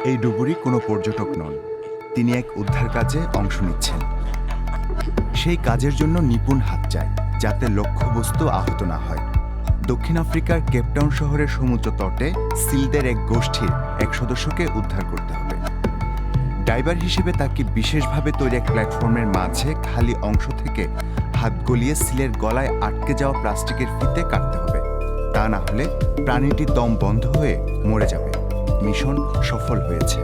এই ডুবুরি কোনো পর্যটক নন, তিনি এক উদ্ধার কাজে অংশ নিচ্ছেন। সেই কাজের জন্য নিপুণ হাত চায়, যাতে লক্ষ্যবস্তু আহত না হয়। দক্ষিণ আফ্রিকার কেপটাউন শহরের সমুদ্র তটে সিলদের এক গোষ্ঠীর এক সদস্যকে উদ্ধার করতে হবে। ডাইভার হিসেবে তাকে বিশেষভাবে তৈরি এক প্ল্যাটফর্মের মাঝে খালি অংশ থেকে হাত গলিয়ে সিলের গলায় আটকে যাওয়া প্লাস্টিকের ফিতে কাটতে হবে। তা না হলে প্রাণীটি দম বন্ধ হয়ে মরে যাবে। মিশন সফল হয়েছে।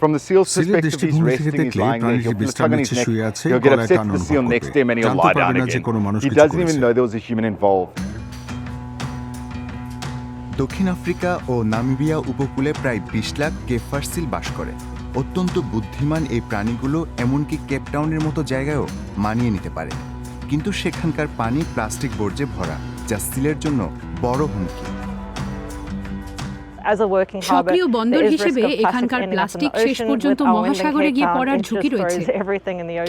From the seal's perspective, he's resting, he's lying there, he'll feel a tug on his neck, he'll get upset with the seal next to him and he'll lie down again. He doesn't even know there was a human involved. দক্ষিণ Africa ও Namibia উপকূলে প্রায় 20 lakh কেফার seal বাস করে। অত্যন্ত বুদ্ধিমান এই প্রাণীগুলো এমনকি কেপটাউনের মতো জায়গায়ও মানিয়ে নিতে পারে, কিন্তু সেখানকার পানি প্লাস্টিক বর্জ্যে ভরা, যা সিলের জন্য বড় হুমকি। সক্রিয় বন্দর হিসেবে এখানকার প্লাস্টিক শেষ পর্যন্ত মহাসাগরে গিয়ে পড়ার ঝুঁকি রয়েছে।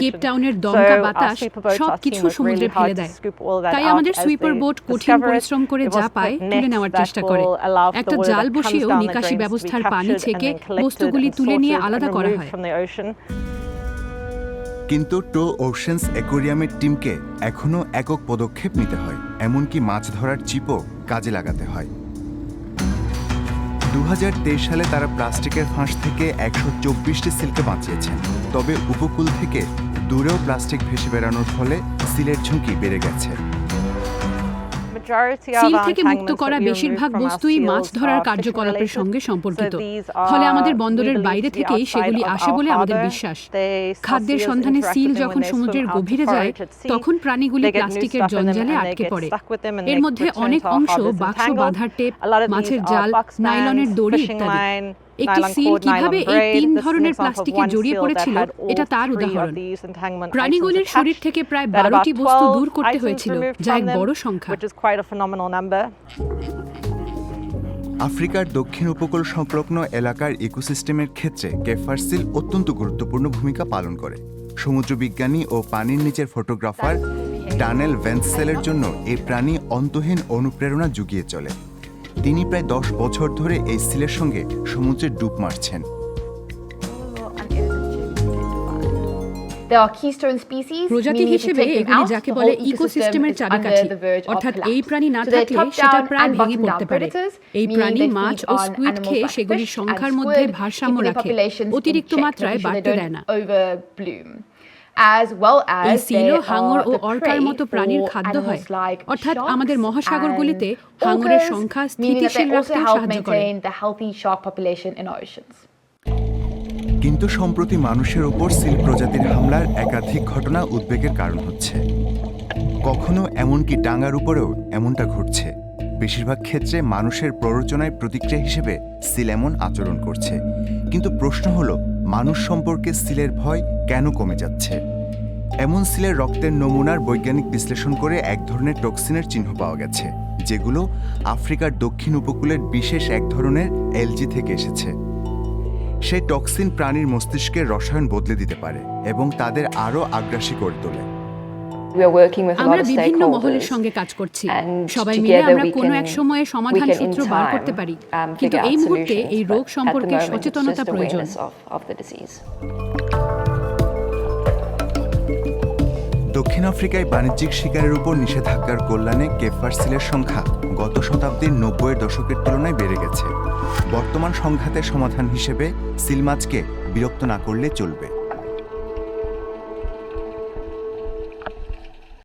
কেপটাউনের দমকা বাতাস সবকিছু সমুদ্রে ফেলে দেয়। তাই আমাদের সুইপার বোট কঠিন পরিশ্রম করে যা পায় তুলে নেওয়ার চেষ্টা করে। একটা জাল বসিয়েও নিকাশি ব্যবস্থার পানি ছেঁকে বস্তুগুলি তুলে নিয়ে আলাদা করা হয়। কিন্তু টো ওশেনস অ্যাকোয়ারিয়ামের টিমকে এখনও একক পদক্ষেপ নিতে হয়, এমনকি মাছ ধরার চিপও কাজে লাগাতে হয়। 2023 সালে তারা প্লাস্টিকের ফাঁস থেকে 124টি সিলকে বাঁচিয়েছেন। তবে উপকূল থেকে দূরেও প্লাস্টিক ভেসে বেড়ানোর ফলে সিলের ঝুঁকি বেড়ে গেছে। সিল থেকে মুক্ত করা বেশিরভাগ বস্তুই মাছ ধরার কার্যকলাপের সঙ্গে সম্পর্কিত। ফলে আমাদের বন্দরের বাইরে থেকেই সেগুলি আসে বলে আমাদের বিশ্বাস। খাদ্যের সন্ধানে সিল যখন সমুদ্রের গভীরে যায়, তখন প্রাণীগুলি প্লাস্টিকের জঞ্জালে আটকে পড়ে। এর মধ্যে অনেক অংশ বাক্স বাঁধার টেপ, মাছের জাল, নাইলনের দড়ি ইত্যাদি। একটি সিল কিভাবে এই 3 ধরনের প্লাস্টিকে জড়িয়ে পড়েছিল, এটা তার উদাহরণ। প্রাণীগুলির শরীর থেকে প্রায় 12টি বস্তু দূর করতে হয়েছিল, যা এক বড় সংখ্যা। আফ্রিকার দক্ষিণ উপকূল সংলগ্ন এলাকার ইকোসিস্টেমের ক্ষেত্রে কেফার সিল অত্যন্ত গুরুত্বপূর্ণ ভূমিকা পালন করে। সমুদ্রবিজ্ঞানী ও পানির নিচের ফটোগ্রাফার ডানেল ভেন্সেলের জন্য এই প্রাণী অন্তহীন অনুপ্রেরণা জুগিয়ে চলে। তিনি প্রায় 10 বছর ধরে এই সিলের সঙ্গে সমুদ্রে ডুব মারছেন। প্রজাতি হিসেবে এগুলি যাকে বলে ইকোসিস্টেমের চাবিকাঠি, অর্থাৎ এই প্রাণী না থাকলে সেটা প্রায় ভেঙে পড়তে পারে। এই প্রাণী মাছ ও স্কুইড খেয়ে সেগুলির সংখ্যার মধ্যে ভারসাম্য রাখে, অতিরিক্ত মাত্রায় বাড়তে দেয় না। এই সিলও হাঙর ও অর্কার মতো প্রাণীর খাদ্য হয়, অর্থাৎ আমাদের মহাসাগরগুলিতে হাঙরের সংখ্যা স্থিতিশীল রাখতে সাহায্য করে। কিন্তু সম্প্রতি মানুষের ওপর সিল প্রজাতির হামলার একাধিক ঘটনা উদ্বেগের কারণ হচ্ছে। কখনো এমনকি ডাঙার উপরেও এমনটা ঘটছে। বেশিরভাগ ক্ষেত্রে মানুষের প্ররোচনায় প্রতিক্রিয়া হিসেবে সিল এমন আচরণ করছে। কিন্তু প্রশ্ন হলো, মানুষ সম্পর্কে সিলের ভয় কেন কমে যাচ্ছে? এমন সিলের রক্তের নমুনার বৈজ্ঞানিক বিশ্লেষণ করে এক ধরনের টক্সিনের চিহ্ন পাওয়া গেছে, যেগুলো আফ্রিকার দক্ষিণ উপকূলের বিশেষ এক ধরনের এলজি থেকে এসেছে। সেই টক্সিন প্রাণীর মস্তিষ্কের রসায়ন বদলে দিতে পারে এবং তাদের আরও আগ্রাসী করে তোলে। আমরা বিভিন্ন মহলের সঙ্গে কাজ করছি। সবাই মিলে আমরা কোনো এক সময়ে সমাধান সূত্র বার করতে পারি, কিন্তু এই মুহূর্তে এই রোগ সম্পর্কে সচেতনতা প্রয়োজন। দক্ষিণ আফ্রিকায় বাণিজ্যিক শিকারের উপর নিষেধাজ্ঞার কল্যাণে কেফার সিলের সংখ্যা গত শতাব্দীর 90-এর দশকের তুলনায় বেড়ে গেছে। বর্তমান সংঘাতের সমাধান হিসেবে সিল মাছকে বিরক্ত না করলে চলবে।